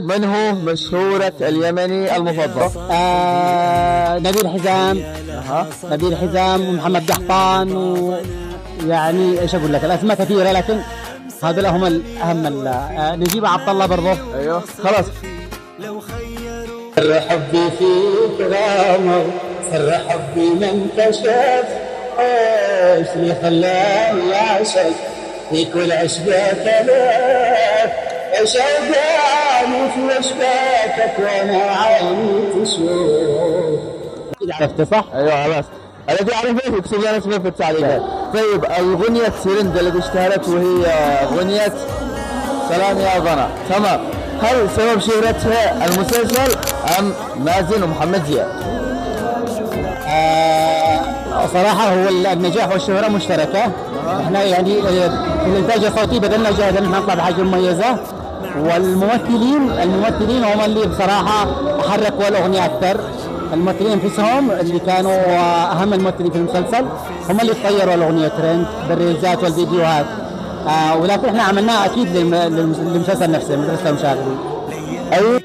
من هو مشهورة اليمني المفضل؟ نبيل حزام. نبيل حزام ومحمد قحطان، ويعني ايش اقول لك، الاسماء كثيره لكن هذول هم الاهم. نجيب عبد الله برضه. ايوه خلاص. سر حبي فيك غامر، سر حبي من كشف، ايش اللي خلاني اعشق فيك والعشق كلف، ايش اوجعني في اشباكك وانا عيني تشوف. عرفت صح؟ ايوه خلاص. الذي يعرفه يكتب لنا اسمه في التعليقات. طيب الأغنية سرند التي اشتهرت وهي أغنية سلام يا ظنا، تمام، هل سبب شهرتها المسلسل أم مازن ومحمد زياد؟ صراحة هو النجاح والشهرة مشتركة. احنا يعني في الانتاج الصوتي بذلنا جهد ان احنا نطلع بحاجة مميزة، والممثلين هم اللي بصراحة حركوا الأغنية أكثر. الممثلين انفسهم اللي كانوا أهم الممثلين في المسلسل هم اللي طيروا الأغنية ترند بالريلزات والفيديوهات. ولكن احنا عملناها أكيد للمسلسل نفسه، مدرسة المشاغبين. أي